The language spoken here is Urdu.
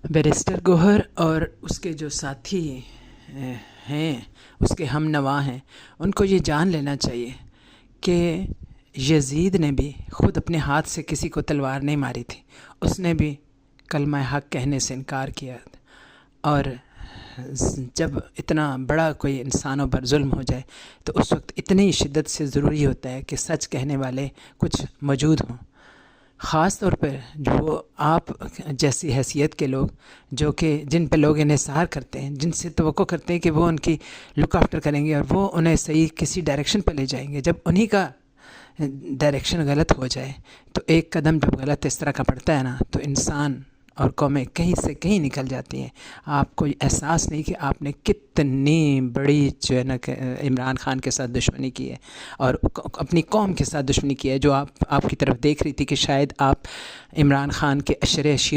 بیرسٹر گوہر اور اس کے جو ساتھی ہیں، اس کے ہم نوا ہیں، ان کو یہ جان لینا چاہیے کہ یزید نے بھی خود اپنے ہاتھ سے کسی کو تلوار نہیں ماری تھی، اس نے بھی کلمہ حق کہنے سے انکار کیا، اور جب اتنا بڑا کوئی انسانوں پر ظلم ہو جائے تو اس وقت اتنی شدت سے ضروری ہوتا ہے کہ سچ کہنے والے کچھ موجود ہوں، خاص طور پر جو آپ جیسی حیثیت کے لوگ، جو کہ جن پہ لوگ انحصار کرتے ہیں، جن سے توقع کرتے ہیں کہ وہ ان کی لک آفٹر کریں گے اور وہ انہیں صحیح کسی ڈائریکشن پہ لے جائیں گے، جب انہی کا ڈائریکشن غلط ہو جائے تو ایک قدم جب غلط اس طرح کا پڑتا ہے نا، تو انسان اور قومیں کہیں سے کہیں نکل جاتی ہیں۔ آپ کو احساس نہیں کہ آپ نے کتنی بڑی جو ہے نا کہ عمران خان کے ساتھ دشمنی کی ہے، اور اپنی قوم کے ساتھ دشمنی کی ہے، جو آپ کی طرف دیکھ رہی تھی کہ شاید آپ عمران خان کے عشرے